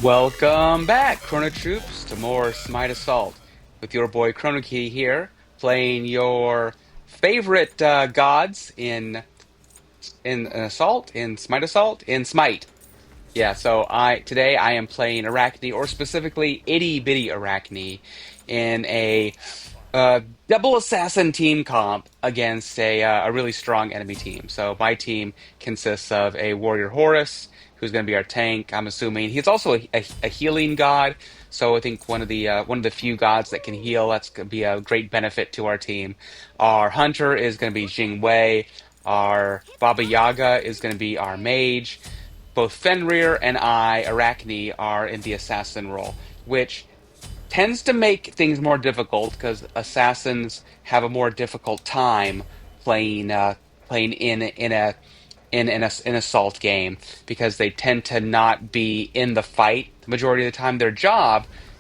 Welcome back, Chrono Troops, to more Smite Assault with your boy Chrono Key here, playing your favorite gods in Assault, in Smite Assault, in Smite. Yeah, so today I am playing Arachne, or specifically Itty Bitty Arachne, in a uh, double assassin team comp against a really strong enemy team. So my team consists of a warrior Horus, who's going to be our tank. I'm assuming he's also a healing god. So I think one of the few gods that can heal. That's going to be a great benefit to our team. Our hunter is going to be Jing Wei. Our Baba Yaga is going to be our mage. Both Fenrir and Arachne, are in the assassin role, which tends to make things more difficult because assassins have a more difficult time playing playing in an assault game because they tend to not be in the fight the majority of the time.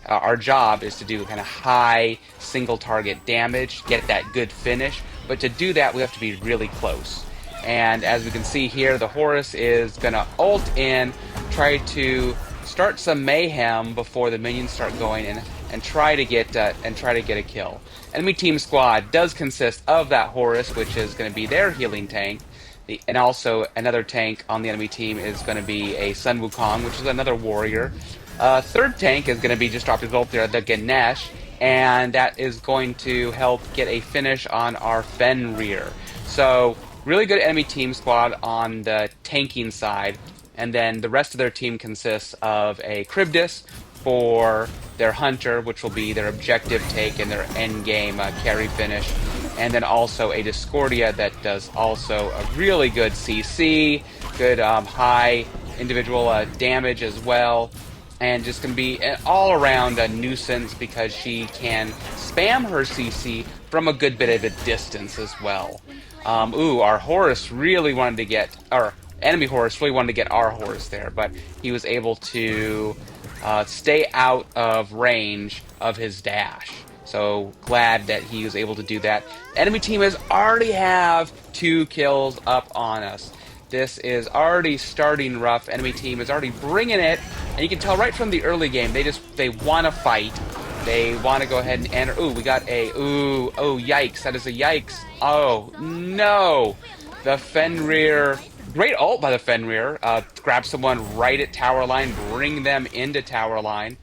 Our job, is to do kind of high single target damage, get that good finish. But to do that, we have to be really close. And as we can see here, the Horus is gonna ult in, try to start some mayhem before the minions start going in, and try to get a kill. Enemy team squad does consist of that Horus, which is going to be their healing tank. And also another tank on the enemy team is going to be a Sun Wukong, which is another warrior. Third tank is going to be just dropped his ult there, the Ganesh, and that is going to help get a finish on our Fenrir. So really good enemy team squad on the tanking side, and then the rest of their team consists of a Cribdus for their hunter, which will be their objective take and their end game carry finish, and then also a Discordia that does also a really good CC, good high individual damage as well, and just going to be an all-around nuisance because she can spam her CC from a good bit of a distance as well. Our Horus really wanted to get, our enemy Horus really wanted to get our Horus there, but he was able to stay out of range of his dash. So glad that he was able to do that. Enemy team has already have 2 kills up on us. This is already starting rough. Enemy team is already bringing it, and you can tell right from the early game they want to fight. They want to go ahead and enter. We got oh yikes! That is a yikes. Oh no, the Fenrir. Great ult by the Fenrir. Grab someone right at tower line, bring them into tower line,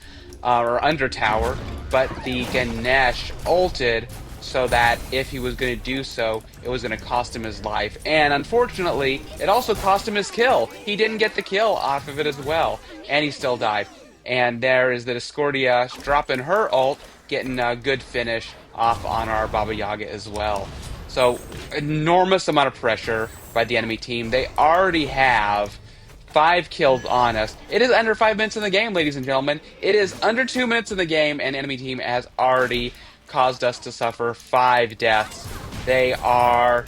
or under tower. But the Ganesh ulted so that if he was going to do so, it was going to cost him his life. And unfortunately, it also cost him his kill. He didn't get the kill off of it as well, and he still died. And there is the Discordia dropping her ult, getting a good finish off on our Baba Yaga as well. So, enormous amount of pressure by the enemy team. They already have 5 kills on us. It is under 5 minutes in the game, ladies and gentlemen. It is under 2 minutes in the game, and enemy team has already caused us to suffer 5 deaths. They are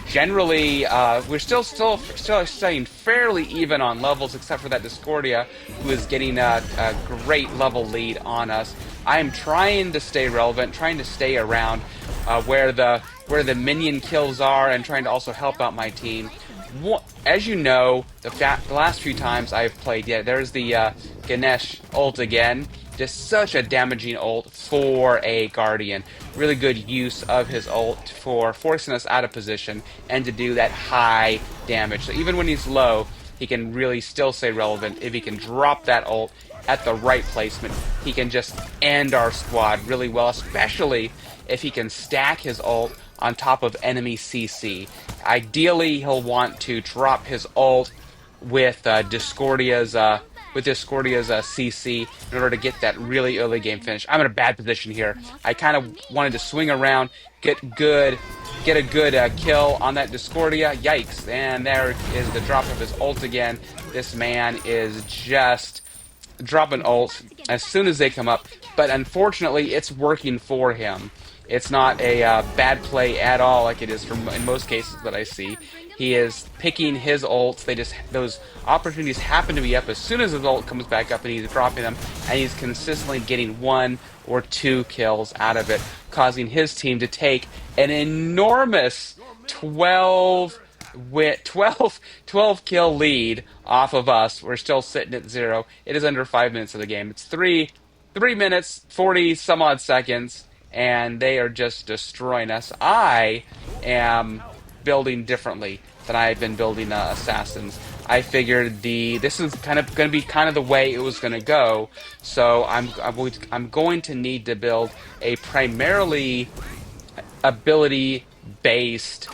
generally, we're still staying fairly even on levels, except for that Discordia, who is getting a great level lead on us. I am trying to stay relevant, trying to stay around where the minion kills are, and trying to also help out my team. As you know, the last few times I've played, there's the Ganesh ult again. Just such a damaging ult for a Guardian. Really good use of his ult for forcing us out of position and to do that high damage. So even when he's low, he can really still stay relevant. If he can drop that ult at the right placement, he can just end our squad really well, especially if he can stack his ult on top of enemy CC. Ideally, he'll want to drop his ult with Discordia's CC in order to get that really early game finish. I'm in a bad position here. I kind of wanted to swing around, get a good kill on that Discordia. Yikes! And there is the drop of his ult again. This man is just dropping ults as soon as they come up, but unfortunately, it's working for him. It's not a bad play at all, like it is in most cases that I see. He is picking his ults. Those opportunities happen to be up as soon as his ult comes back up, and he's dropping them, and he's consistently getting 1 or 2 kills out of it, causing his team to take an enormous 12 with 12 kill lead off of us. We're still sitting at 0. It is under 5 minutes of the game. It's 3 minutes 40 some odd seconds, and they are just destroying us. I am building differently than I've been building assassins. I figured this is kind of going to be kind of the way it was going to go. So I'm going to need to build a primarily ability based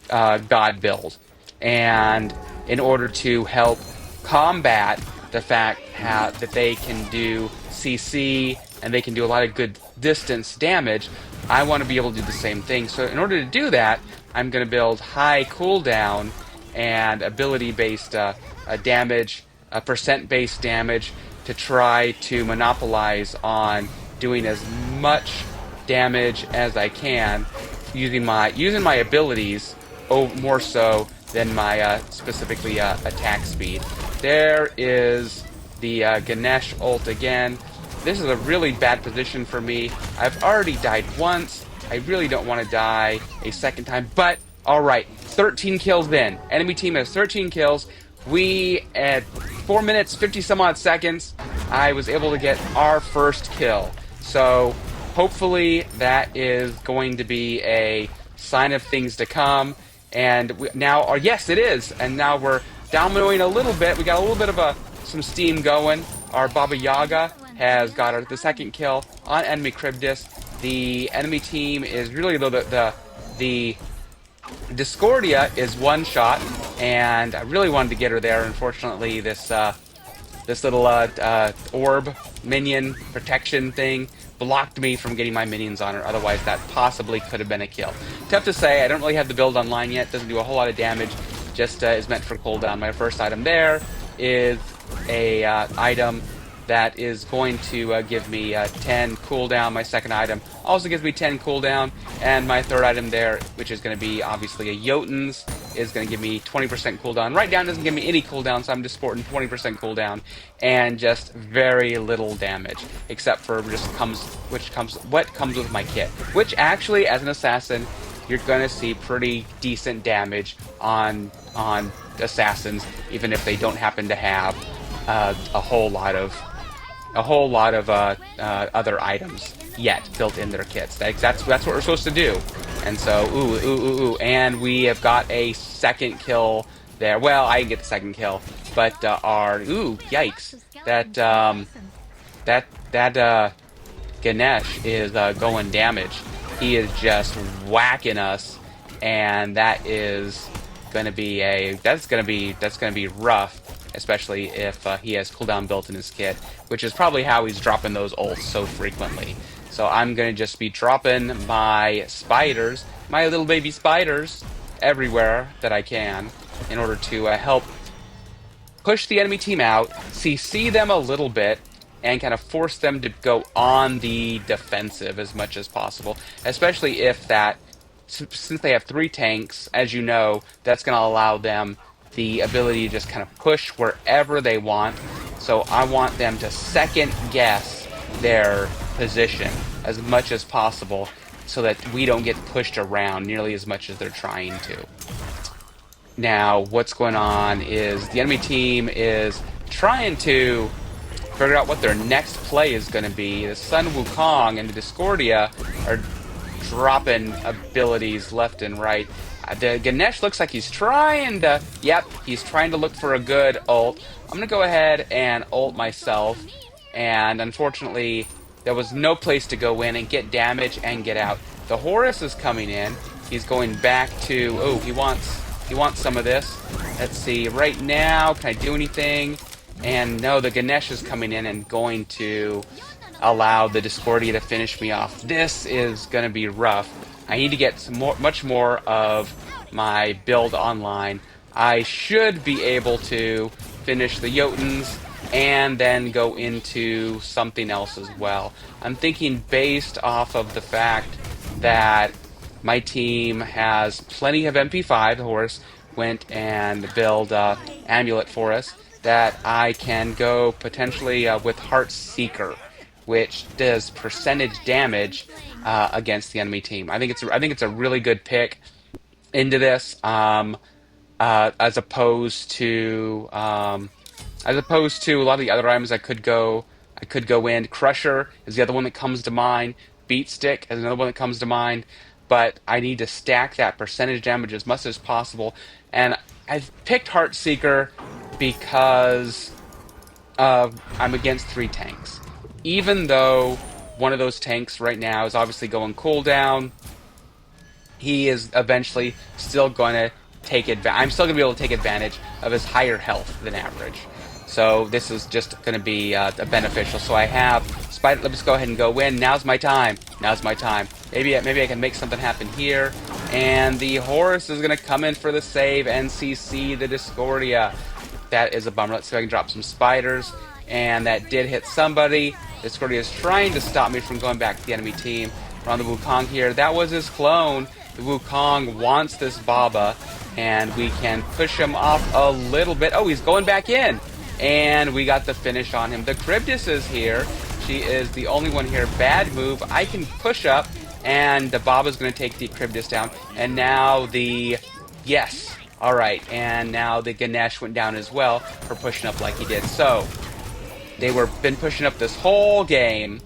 God build. And in order to help combat the fact that they can do CC and they can do a lot of good distance damage, I want to be able to do the same thing. So in order to do that, I'm going to build high cooldown and ability-based damage, percent-based damage, to try to monopolize on doing as much damage as I can using my abilities, more so than my specifically attack speed. There is the Ganesh ult again. This is a really bad position for me. I've already died once. I really don't want to die a second time, but alright, 13 kills in. Enemy team has 13 kills. We, at 4 minutes, 50 some odd seconds, I was able to get our first kill. So, hopefully that is going to be a sign of things to come. And yes, it is. And now we're dominating a little bit. We got a little bit of some steam going. Our Baba Yaga has got the second kill on enemy Cribdis. The enemy team is really the Discordia is one shot, and I really wanted to get her there. Unfortunately, this little orb minion protection thing blocked me from getting my minions on her. Otherwise, that possibly could have been a kill. Tough to say. I don't really have the build online yet. Doesn't do a whole lot of damage. Just is meant for cooldown. My first item there is a item that is going to give me 10 cooldown. My second item also gives me 10 cooldown. And my third item there, which is going to be obviously a Jotun's, is going to give me 20% cooldown. Right down doesn't give me any cooldown, so I'm just sporting 20% cooldown and just very little damage, except for what comes with my kit. Which actually, as an assassin, you're going to see pretty decent damage on assassins, even if they don't happen to have a whole lot of other items yet built in their kits. That's what we're supposed to do. And so, and we have got a second kill there. Well, I didn't get the second kill, but yikes! That Ganesh is going damage. He is just whacking us, and that's gonna be rough. Especially if he has cooldown built in his kit, which is probably how he's dropping those ults so frequently. So I'm going to just be dropping my spiders, my little baby spiders, everywhere that I can in order to help push the enemy team out, CC them a little bit, and kind of force them to go on the defensive as much as possible, especially if since they have 3 tanks, as you know, that's going to allow them the ability to just kind of push wherever they want. So I want them to second guess their position as much as possible so that we don't get pushed around nearly as much as they're trying to. Now, what's going on is the enemy team is trying to figure out what their next play is going to be. The Sun Wukong and the Discordia are dropping abilities left and right. The Ganesh looks like he's trying to... Yep, he's trying to look for a good ult. I'm going to go ahead and ult myself. And unfortunately, there was no place to go in and get damage and get out. The Horus is coming in. He's going back to... Oh, he wants some of this. Let's see. Right now, can I do anything? And no, the Ganesh is coming in and going to allow the Discordia to finish me off. This is going to be rough. I need to get much more of my build online. I should be able to finish the Jotuns and then go into something else as well. I'm thinking based off of the fact that my team has plenty of MP5, the horse went and build Amulet for us, that I can go potentially with Heart Seeker, which does percentage damage against the enemy team. I think it's a really good pick into this. as opposed to a lot of the other items I could go in. Crusher is the other one that comes to mind. Beat Stick is another one that comes to mind. But I need to stack that percentage damage as much as possible. And I've picked Heartseeker because I'm against three tanks. Even though one of those tanks right now is obviously going cooldown, he is eventually still going to take advantage. I'm still going to be able to take advantage of his higher health than average. So this is just going to be beneficial. So I have Spider. Let's go ahead and go in. Now's my time. Now's my time. Maybe I can make something happen here. And the Horus is going to come in for the save and CC the Discordia. That is a bummer. Let's see if I can drop some spiders. And that did hit somebody. Discordia is trying to stop me from going back to the enemy team. We're on the Wukong here. That was his clone. The Wukong wants this Baba, and we can push him off a little bit. Oh, he's going back in. And we got the finish on him. The Cryptis is here. She is the only one here. Bad move. I can push up, and the Baba's going to take the Cryptis down. And now the... Yes. Alright, and now the Ganesh went down as well for pushing up like he did. So, they were been pushing up this whole game,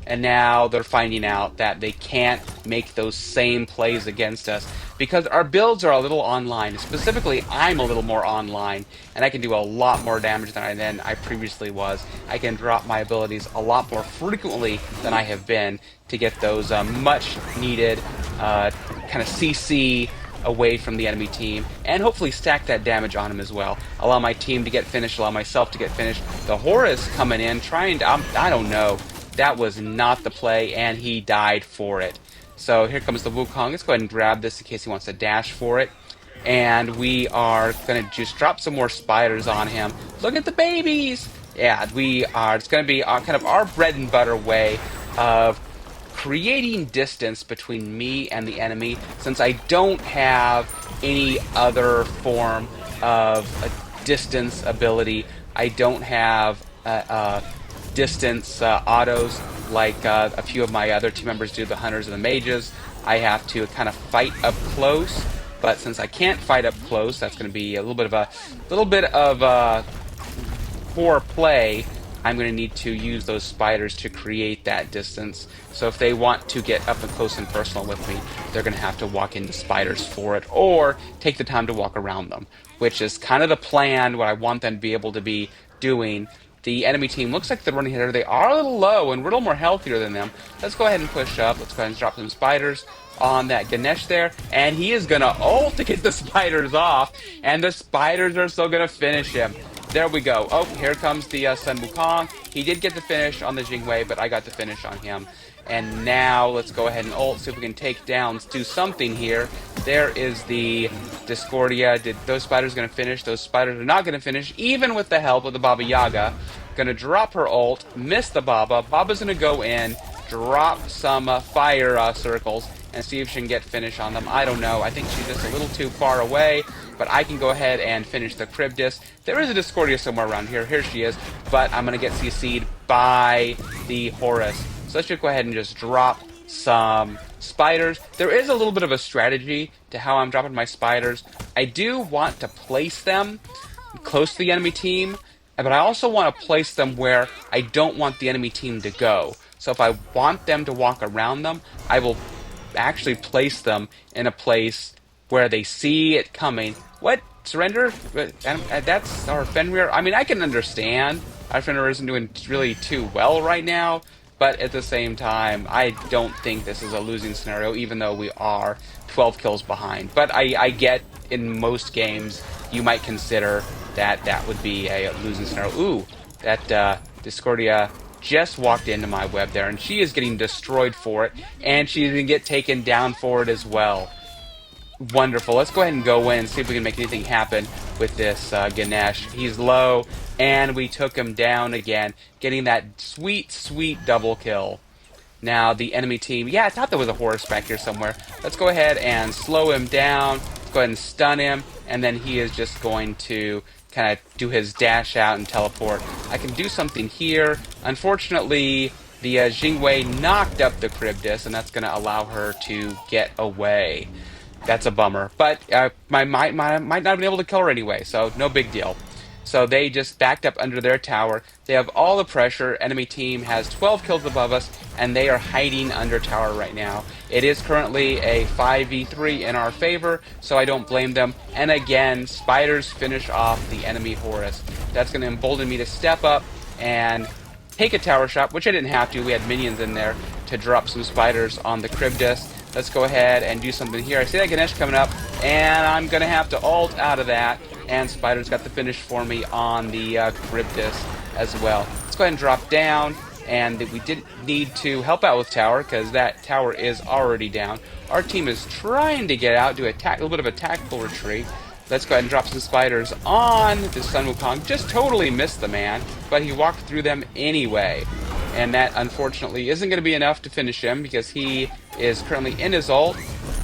and now they're finding out that they can't make those same plays against us because our builds are a little online. Specifically, I'm a little more online, and I can do a lot more damage than I previously was. I can drop my abilities a lot more frequently than I have been to get those much needed kind of CC away from the enemy team, and hopefully stack that damage on him as well. Allow my team to get finished, allow myself to get finished. The Horus coming in, trying to... I don't know. That was not the play, and he died for it. So here comes the Wukong. Let's go ahead and grab this in case he wants to dash for it. And we are going to just drop some more spiders on him. Look at the babies! Yeah, we are. It's going to be kind of our bread and butter way of creating distance between me and the enemy, since I don't have any other form of a distance ability. I don't have distance autos like a few of my other team members do, the hunters and the mages. I have to kind of fight up close, but since I can't fight up close, that's going to be a little bit of poor play. I'm going to need to use those spiders to create that distance. So if they want to get up and close and personal with me, they're going to have to walk into spiders for it, or take the time to walk around them, which is kind of the plan, what I want them to be able to be doing. The enemy team looks like they're running here. They are a little low, and we're a little more healthier than them. Let's go ahead and push up. Let's go ahead and drop some spiders on that Ganesh there, and he is going to ult to get the spiders off, and the spiders are still going to finish him. There we go. Oh, here comes the Sun Wukong. He did get the finish on the Jingwei, but I got the finish on him. And now let's go ahead and ult, see if we can take down, do something here. There is the Discordia. Did those spiders going to finish? Those spiders are not going to finish, even with the help of the Baba Yaga. Going to drop her ult, miss the Baba. Baba's going to go in, drop some fire circles, and see if she can get finish on them. I don't know. I think she's just a little too far away, but I can go ahead and finish the Cryptis. There is a Discordia somewhere around here. Here she is, but I'm going to get CC'd by the Horus. So let's just go ahead and just drop some spiders. There is a little bit of a strategy to how I'm dropping my spiders. I do want to place them close to the enemy team, but I also want to place them where I don't want the enemy team to go. So if I want them to walk around them, I will actually place them in a place where they see it coming. What? Surrender? That's our Fenrir? I mean, I can understand our Fenrir isn't doing really too well right now, but at the same time, I don't think this is a losing scenario, even though we are 12 kills behind. But I get, in most games, you might consider that that would be a losing scenario. Ooh, that Discordia just walked into my web there, and she is getting destroyed for it, and she's going to get taken down for it as well. Wonderful. Let's go ahead and go in and see if we can make anything happen with this Ganesh. He's low, and we took him down again, getting that sweet, sweet double kill. Now, the enemy team... Yeah, I thought there was a Horus back here somewhere. Let's go ahead and slow him down. Let's go ahead and stun him, and then he is just going to kind of do his dash out and teleport. I can do something here. Unfortunately, the Jingwei knocked up the Cryptis, and that's going to allow her to get away. That's a bummer. But might not have been able to kill her anyway, so no big deal. So they just backed up under their tower. They have all the pressure. Enemy team has 12 kills above us, and they are hiding under tower right now. It is currently a 5v3 in our favor, so I don't blame them. And again, spiders finish off the enemy Horus. That's going to embolden me to step up and take a tower shot, which I didn't have to. We had minions in there to drop some spiders on the Cryptus. Let's go ahead and do something here. I see that Ganesh coming up, and I'm going to have to ult out of that. And Spider's got the finish for me on the Cryptus as well. Let's go ahead and drop down. And we didn't need to help out with tower, because that tower is already down. Our team is trying to get out, do a little bit of a tactical retreat. Let's go ahead and drop some spiders on the Sun Wukong. Just totally missed the man, but he walked through them anyway. And that, unfortunately, isn't going to be enough to finish him, because he is currently in his ult.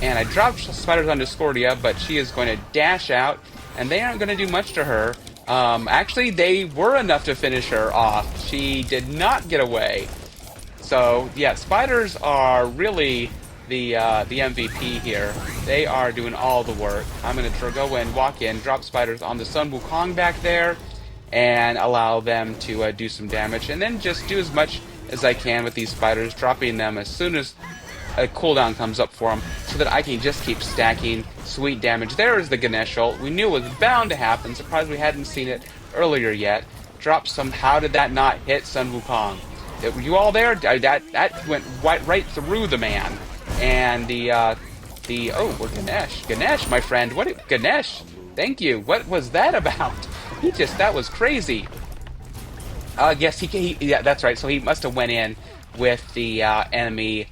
And I dropped spiders on Discordia, but she is going to dash out, and they aren't going to do much to her. Actually, they were enough to finish her off. She did not get away. So, yeah, spiders are really the MVP here. They are doing all the work. I'm going to go in, walk in, drop spiders on the Sun Wukong back there, and allow them to do some damage. And then just do as much as I can with these spiders, dropping them as soon as a cooldown comes up for them, so that I can just keep stacking sweet damage. There is the Ganesh ult. We knew it was bound to happen. Surprised we hadn't seen it earlier yet. Drop some. How did that not hit Sun Wukong? Were you all there? That went right through the man. And oh, we're Ganesh, my friend. Ganesh? Thank you. What was that about? That was crazy. Yes, yeah, that's right. So he must have went in with the enemy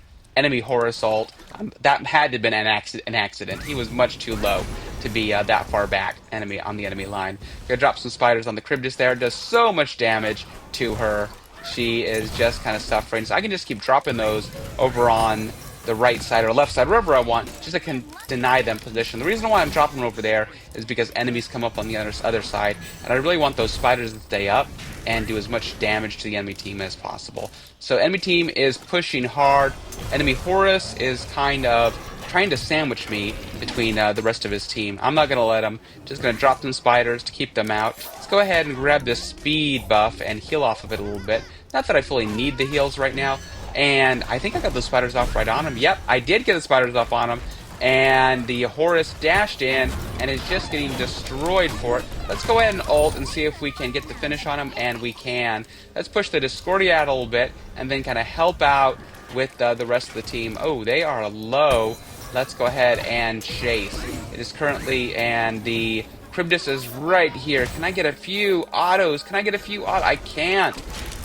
Horus ult. That had to have been an accident. He was much too low to be that far back on the enemy line. Gonna drop some spiders on the Cryptus there. Does so much damage to her. She is just kind of suffering. So I can just keep dropping those over on the right side or left side, wherever I want, just to deny them position. The reason why I'm dropping them over there is because enemies come up on the other side, and I really want those spiders to stay up and do as much damage to the enemy team as possible. So enemy team is pushing hard. Enemy Horus is kind of trying to sandwich me between the rest of his team. I'm not going to let him. Just going to drop some spiders to keep them out. Let's go ahead and grab this speed buff and heal off of it a little bit. Not that I fully need the heals right now. And I think I got the spiders off right on him. Yep, I did get the spiders off on him. And the Horus dashed in and is just getting destroyed for it. Let's go ahead and ult and see if we can get the finish on him, and we can. Let's push the Discordia out a little bit and then kind of help out with the rest of the team. Oh, they are low. Let's go ahead and chase. It is currently, and the Cryptus is right here. Can I get a few autos? I can't.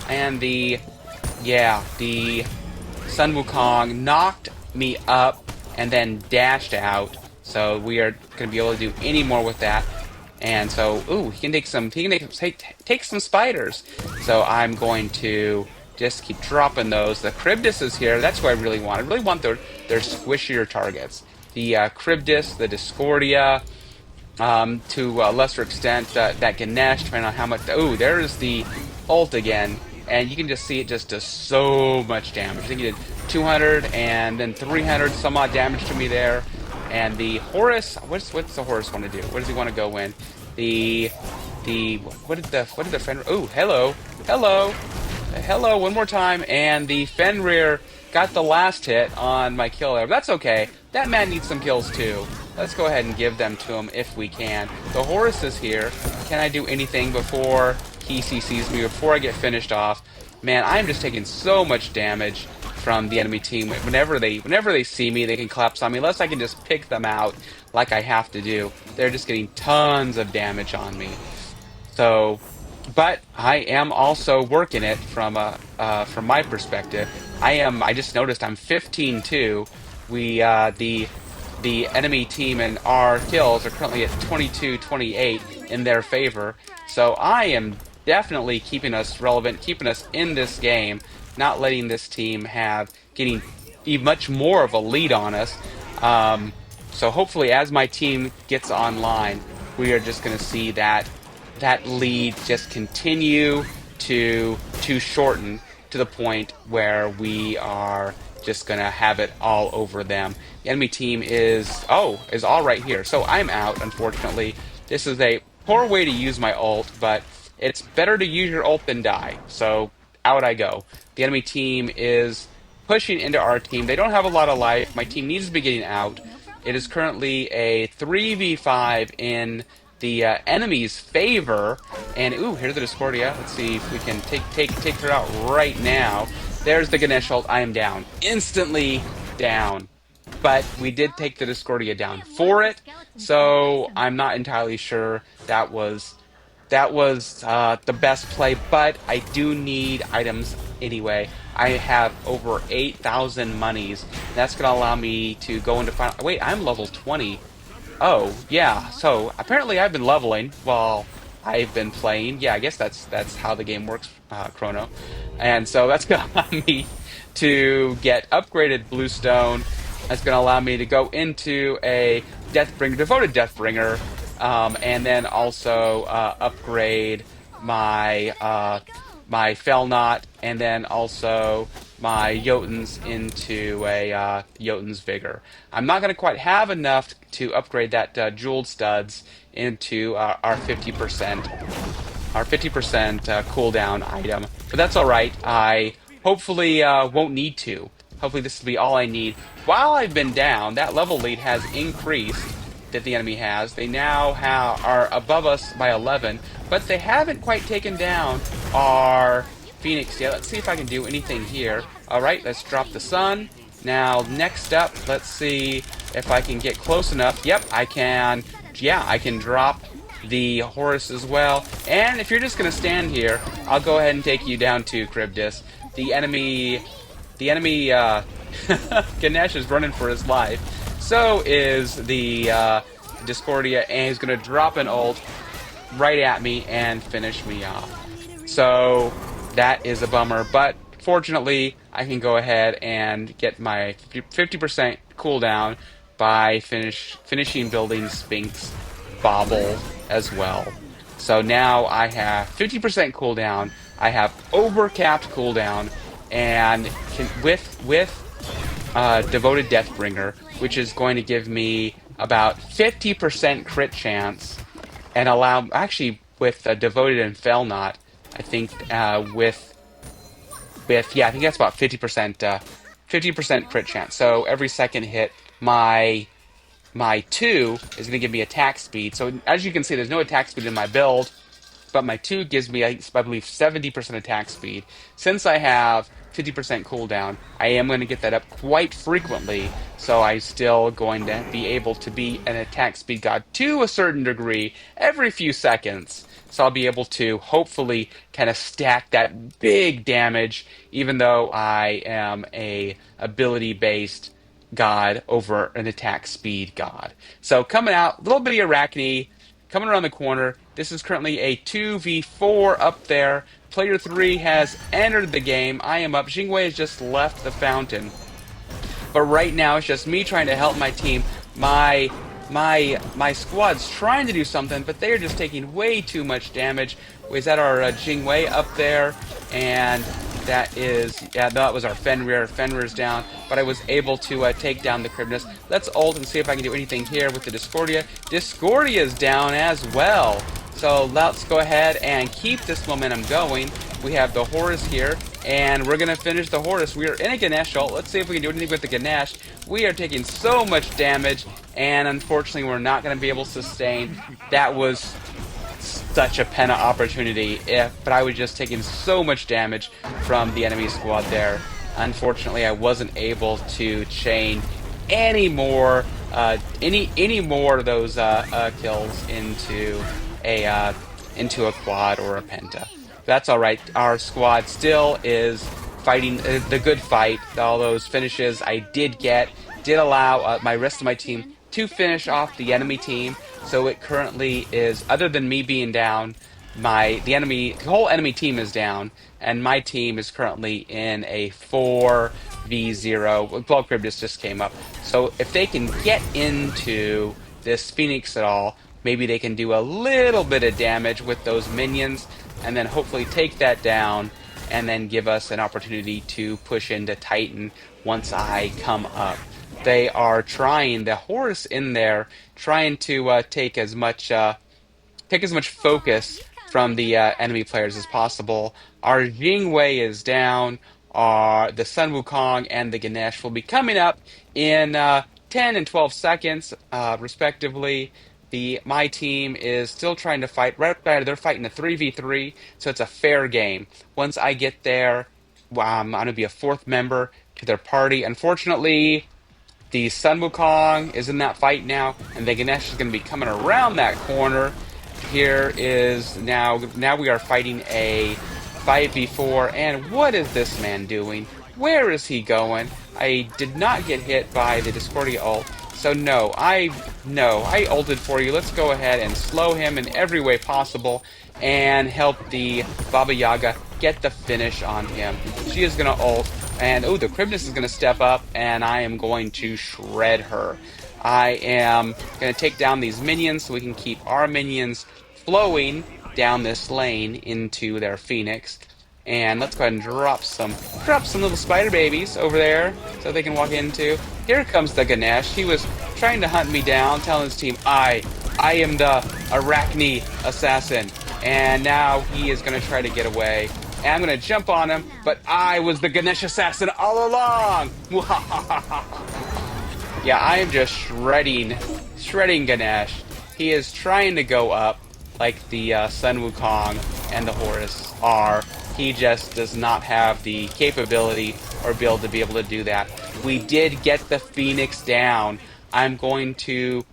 And the Sun Wukong knocked me up and then dashed out. So we are going to be able to do any more with that. And so, ooh, he can take some spiders. So I'm going to just keep dropping those. The Cryptus is here. That's what I really want. I really want their squishier targets. The Cryptus, the Discordia, to a lesser extent, that Ganesh, depending on how much. Ooh, there's the ult again. And you can just see it just does so much damage. I think he did 200 and then 300 some odd damage to me there. And the Horus, what's the Horus want to do? What does he want to go in? What did the Fenrir? Oh, hello, one more time. And the Fenrir got the last hit on my kill there. That's okay. That man needs some kills too. Let's go ahead and give them to him if we can. The Horus is here. Can I do anything before he CCs me, before I get finished off? Man, I'm just taking so much damage from the enemy team. Whenever they see me, they can collapse on me. Unless I can just pick them out like I have to do. They're just getting tons of damage on me. So, but I am also working it from my perspective. I just noticed I'm 15-2. The enemy team and our kills are currently at 22-28 in their favor. So I am definitely keeping us relevant, keeping us in this game, not letting this team getting much more of a lead on us. So hopefully, as my team gets online, we are just going to see that lead just continue to shorten to the point where we are just gonna have it all over them. The enemy team is all right here. So I'm out, unfortunately. This is a poor way to use my ult, but it's better to use your ult than die. So out I go. The enemy team is pushing into our team. They don't have a lot of life. My team needs to be getting out. It is currently a 3v5 in the enemy's favor. And ooh, here's the Discordia. Let's see if we can take her out right now. There's the Ganesh ult. I am down. Instantly down. But we did take the Discordia down for it, so I'm not entirely sure that was the best play, but I do need items anyway. I have over 8,000 monies. That's going to allow me to go into final... Wait, I'm level 20. Oh, yeah. So, apparently I've been leveling while I've been playing. Yeah, I guess that's how the game works, Chrono. And so that's going to allow me to get upgraded Bluestone. That's going to allow me to go into a Deathbringer, devoted Deathbringer, and then also upgrade my Felnot, and then also my Jotuns into a Jotun's Vigor. I'm not going to quite have enough to upgrade that Jeweled Studs into our 50% cooldown item, but that's all right. I hopefully won't need to. Hopefully this will be all I need. While I've been down, that level lead has increased that the enemy has. They now are above us by 11, but they haven't quite taken down our Phoenix yet. Let's see if I can do anything here. All right, let's drop the sun. Now, next up, let's see if I can get close enough. Yep, I can. Yeah, I can drop the Horus as well. And if you're just going to stand here, I'll go ahead and take you down to Charybdis. The enemy Ganesh is running for his life. So is the Discordia, and he's going to drop an ult right at me and finish me off. So that is a bummer, but fortunately, I can go ahead and get my 50% cooldown by finishing building Sphinx Bauble as well. So now I have 50% cooldown, I have overcapped cooldown, and with Devoted Deathbringer, which is going to give me about 50% crit chance, and allow, actually, with Devoted and Felnot, I think yeah, I think that's about 50% crit chance. So every second hit, my 2 is going to give me attack speed. So as you can see, there's no attack speed in my build, but my 2 gives me, I believe, 70% attack speed. Since I have 50% cooldown, I am going to get that up quite frequently, so I'm still going to be able to be an attack speed god to a certain degree every few seconds. So I'll be able to hopefully kind of stack that big damage, even though I am a ability-based god over an attack speed god. So coming out, a little bit of Arachne, coming around the corner. This is currently a 2v4 up there. Player 3 has entered the game. I am up. Jingwei has just left the fountain. But right now, it's just me trying to help my team. My squad's trying to do something, but they are just taking way too much damage. Is that our Jingwei up there? And that is, yeah, that was our Fenrir. Fenrir's down, but I was able to take down the Charybdis. Let's ult and see if I can do anything here with the Discordia. Discordia's down as well. So let's go ahead and keep this momentum going. We have the Horus here, and we're going to finish the Horus. We are in a Ganesh ult. Let's see if we can do anything with the Ganesh. We are taking so much damage, and unfortunately we're not going to be able to sustain. That was such a Penna opportunity, but I was just taking so much damage from the enemy squad there. Unfortunately, I wasn't able to chain any more of those kills into a quad or a penta. That's all right. Our squad still is fighting the good fight. All those finishes I did allow my rest of my team to finish off the enemy team. So it currently is, other than me being down, the whole enemy team is down, and my team is currently in a 4v0. Well, Charybdis just came up. So if they can get into this Phoenix at all, maybe they can do a little bit of damage with those minions, and then hopefully take that down, and then give us an opportunity to push into Titan once I come up. They are trying, the horse in there, trying to take as much focus from the enemy players as possible. Our Jingwei is down. The Sun Wukong and the Ganesh will be coming up in 10 and 12 seconds, respectively. My team is still trying to fight. Right there, they're fighting a 3v3, so it's a fair game. Once I get there, I'm going to be a fourth member to their party. Unfortunately, the Sun Wukong is in that fight now, and the Ganesh is going to be coming around that corner. Here is now we are fighting a 5v4, and what is this man doing? Where is he going? I did not get hit by the Discordia ult, so I ulted for you. Let's go ahead and slow him in every way possible and help the Baba Yaga get the finish on him. She is gonna ult, and oh, the Cribness is gonna step up, and I am going to shred her. I am going to take down these minions so we can keep our minions flowing down this lane into their Phoenix. And let's go ahead and drop some little spider babies over there so they can walk into. Here comes the Ganesh. He was trying to hunt me down, telling his team, I am the Arachne assassin. And now he is going to try to get away. And I'm going to jump on him, but I was the Ganesh assassin all along! Yeah, I am just shredding Ganesh. He is trying to go up like the Sun Wukong and the Horus are. He just does not have the capability or build to be able to do that. We did get the Phoenix down. I'm going to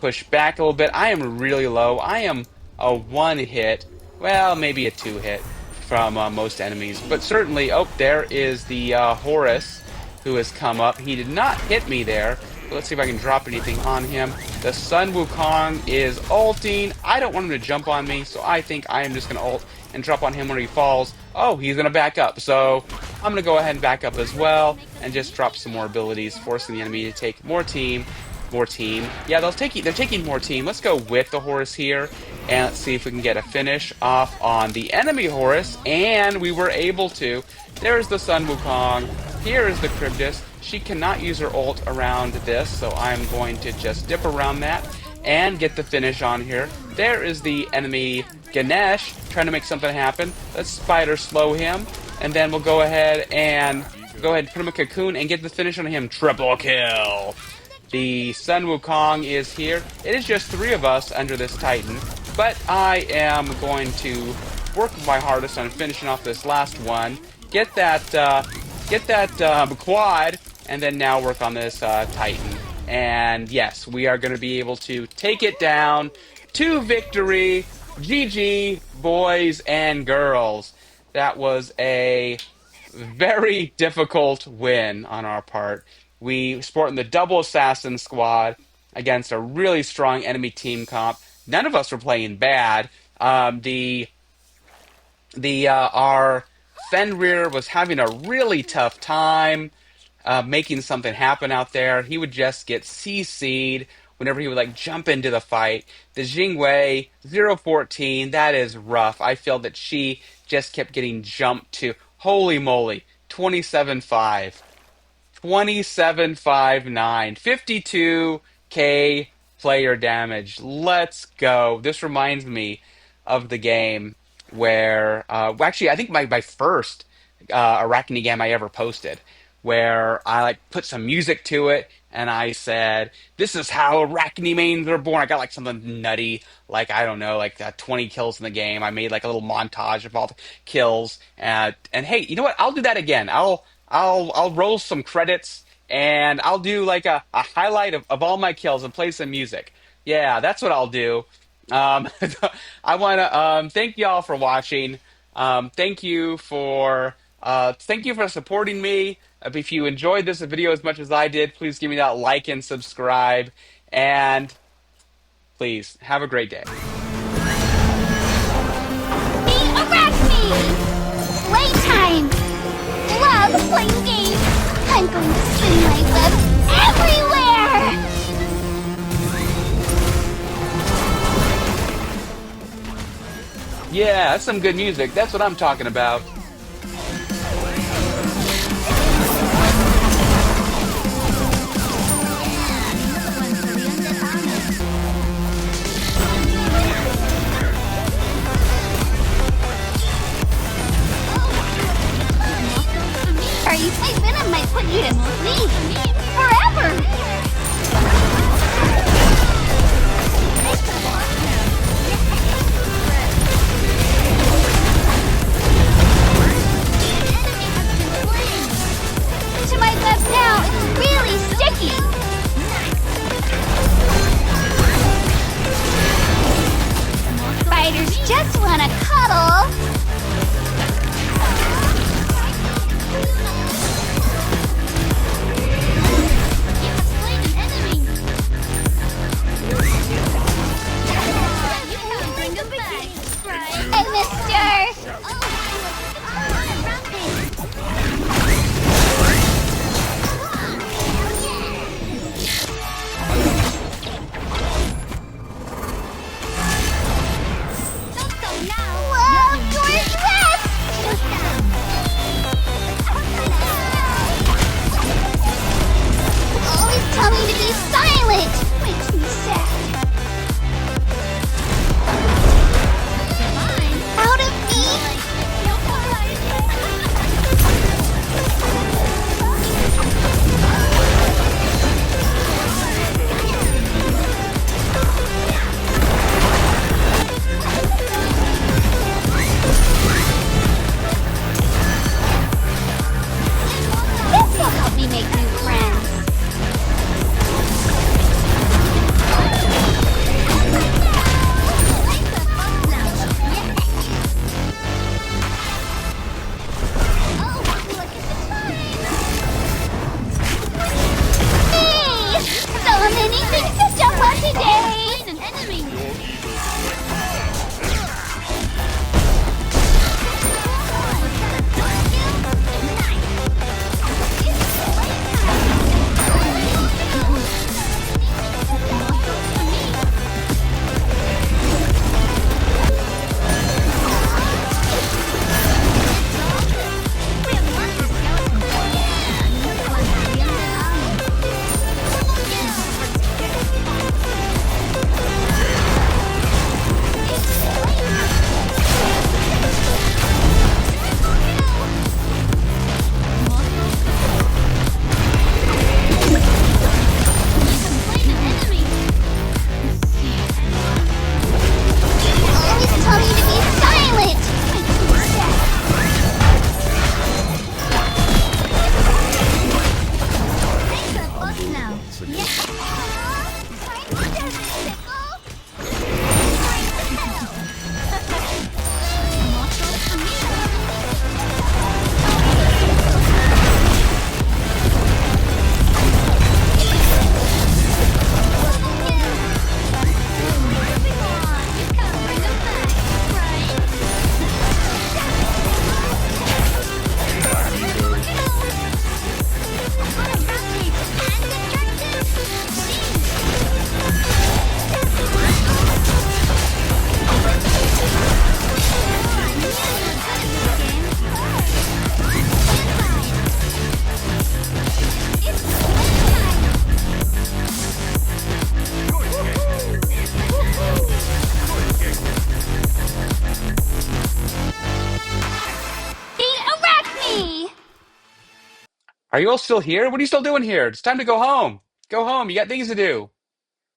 push back a little bit. I am really low. I am a 1-hit, well, maybe a 2-hit from most enemies. But certainly, oh, there is the Horus who has come up. He did not hit me there. Let's see if I can drop anything on him. The Sun Wukong is ulting. I don't want him to jump on me, so I think I am just going to ult and drop on him when he falls. Oh, he's going to back up. So I'm going to go ahead and back up as well and just drop some more abilities, forcing the enemy to take more team. Yeah, they're taking more team. Let's go with the Horus here, and let's see if we can get a finish off on the enemy Horus. And we were able to. There's the Sun Wukong. Here is the Cryptus. She cannot use her ult around this, so I'm going to just dip around that and get the finish on here. There is the enemy Ganesh trying to make something happen. Let's spider slow him, and then we'll go ahead and put him in a cocoon and get the finish on him. Triple kill! The Sun Wukong is here. It is just 3 of us under this Titan, but I am going to work my hardest on finishing off this last one. Get that quad, and then now work on this Titan. And yes, we are going to be able to take it down to victory. GG, boys and girls. That was a very difficult win on our part. We sporting the double assassin squad against a really strong enemy team comp. None of us were playing bad. Our Fenrir was having a really tough time making something happen out there. He would just get CC'd whenever he would like jump into the fight. The Jingwei 014, that is rough. I feel that she just kept getting jumped to. Holy moly, 27-5. 2759, 52k player damage. Let's go. This reminds me of the game where, actually, I think my first Arachne game I ever posted, where I like put some music to it, and I said, "This is how Arachne mains are born." I got like something nutty, like I don't know, like 20 kills in the game. I made like a little montage of all the kills, and hey, you know what? I'll do that again. I'll roll some credits, and I'll do like a highlight of all my kills and play some music. Yeah, that's what I'll do. I want to thank y'all for watching. Thank you for supporting me. If you enjoyed this video as much as I did, please give me that like and subscribe. And please have a great day. The Arachne! Playtime! Love playing games! I'm going to spin my web everywhere! Yeah, that's some good music. That's what I'm talking about. Does it tickle? Straight to hell! Muscle moving on! You come for the fight, right? Beat Arachne! Are you all still here? What are you still doing here? It's time to go home. Go home. You got things to do.